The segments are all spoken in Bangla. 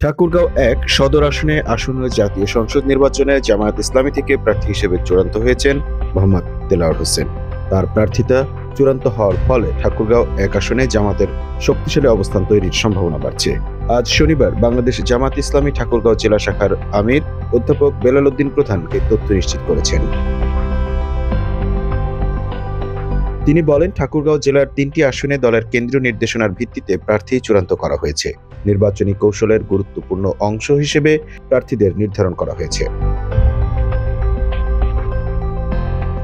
ঠাকুরগাঁও এক সদর আসনে আসন্ন জাতীয় সংসদ নির্বাচনে জামায়াত ইসলামী থেকে প্রার্থী হিসেবে চূড়ান্ত হয়েছেন মোহাম্মদ দেলাওয়ার হোসেন। তার প্রার্থিতা চূড়ান্ত হওয়ার ফলে ঠাকুরগাঁও এক আসনে জামাতের শক্তিশালী অবস্থান তৈরির সম্ভাবনা বাড়ছে। আজ শনিবার বাংলাদেশ জামাত ইসলামী ঠাকুরগাঁও জেলা শাখার আমির অধ্যাপক বেলাল উদ্দিন প্রধান এই তথ্য নিশ্চিত করেছেন। তিনি বলেন, ঠাকুরগাঁও জেলার ৩টি আসনে দলের কেন্দ্রীয় নির্দেশনার ভিত্তিতে প্রার্থী চূড়ান্ত করা হয়েছে। নির্বাচনী কৌশলের গুরুত্বপূর্ণ অংশ হিসেবে প্রার্থীদের নির্ধারণ করা হয়েছে।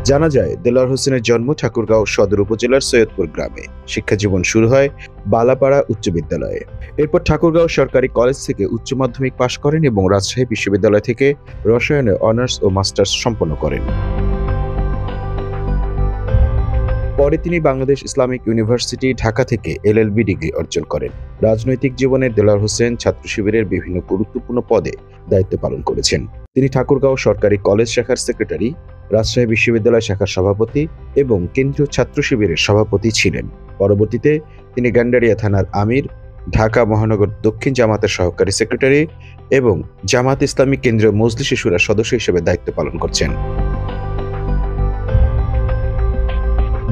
জানা যায়, দেলাওয়ার হোসেনের জন্ম ঠাকুরগাঁও সদর উপজেলার সৈয়দপুর গ্রামে। শিক্ষাজীবন শুরু হয় বালাপাড়া উচ্চ বিদ্যালয়ে। এরপর ঠাকুরগাঁও সরকারি কলেজ থেকে উচ্চ মাধ্যমিক পাশ করেন এবং রাজশাহী বিশ্ববিদ্যালয় থেকে রসায়নে অনার্স ও মাস্টার্স সম্পন্ন করেন। পরে তিনি বাংলাদেশ ইসলামিক ইউনিভার্সিটি ঢাকা থেকে এলএলবি ডিগ্রি অর্জন করেন। রাজনৈতিক জীবনে দেলাওয়ার হোসেন ছাত্র শিবিরের বিভিন্ন গুরুত্বপূর্ণ পদে দায়িত্ব পালন করেছেন। তিনি ঠাকুরগাঁও সরকারি কলেজ শাখার সেক্রেটারি, রাজশাহী বিশ্ববিদ্যালয় শাখার সভাপতি এবং কেন্দ্রীয় ছাত্র শিবিরের সভাপতি ছিলেন। পরবর্তীতে তিনি গান্ডারিয়া থানার আমির, ঢাকা মহানগর দক্ষিণ জামাতের সহকারী সেক্রেটারি এবং জামাত ইসলামী কেন্দ্রীয় মজলিসে শুরার সদস্য হিসেবে দায়িত্ব পালন করছেন।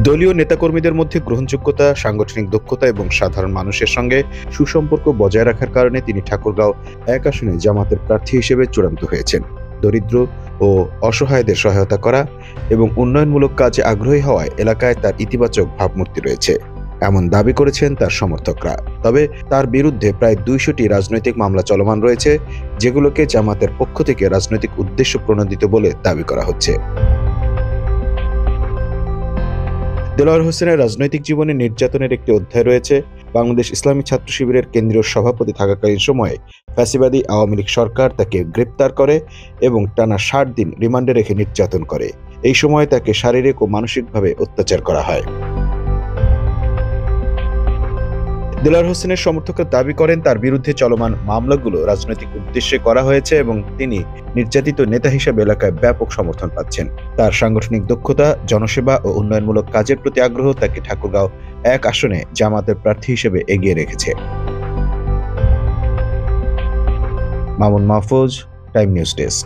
দলীয় নেতাকর্মীদের মধ্যে গ্রহণযোগ্যতা, সাংগঠনিক দক্ষতা এবং সাধারণ মানুষের সঙ্গে সুসম্পর্ক বজায় রাখার কারণে তিনি ঠাকুরগাঁও এক আসনে জামাতের প্রার্থী হিসেবে চূড়ান্ত হয়েছেন। দরিদ্র ও অসহায়দের সহায়তা করা এবং উন্নয়নমূলক কাজে আগ্রহী হওয়ায় এলাকায় তার ইতিবাচক ভাবমূর্তি রয়েছে, এমন দাবি করেছেন তার সমর্থকরা। তবে তার বিরুদ্ধে প্রায় ২০০টি রাজনৈতিক মামলা চলমান রয়েছে, যেগুলোকে জামাতের পক্ষ থেকে রাজনৈতিক উদ্দেশ্য প্রণোদিত বলে দাবি করা হচ্ছে। দেলাওয়ার হোসেনের রাজনৈতিক জীবনে নির্যাতনের একটি অধ্যায় রয়েছে। বাংলাদেশ ইসলামী ছাত্র শিবিরের কেন্দ্রীয় সভাপতি থাকাকালীন সময়ে ফ্যাসিবাদী আওয়ামী লীগ সরকার তাকে গ্রেপ্তার করে এবং টানা ৬০ দিন রিমান্ডে রেখে নির্যাতন করে। এই সময় তাকে শারীরিক ও মানসিকভাবে অত্যাচার করা হয়। দেলাওয়ার হোসেনের সমর্থকরা দাবি করেন, তার বিরুদ্ধে চলমান মামলাগুলো রাজনৈতিক উদ্দেশ্যে করা হয়েছে এবং তিনি নির্যাতিত নেতা হিসেবে এলাকায় ব্যাপক সমর্থন পাচ্ছেন। তার সাংগঠনিক দক্ষতা, জনসেবা ও উন্নয়নমূলক কাজের প্রতি আগ্রহ তাকে ঠাকুরগাঁও এক আসনে জামাতের প্রার্থী হিসেবে এগিয়ে রেখেছে। Mamun Mahfuz, time news desk.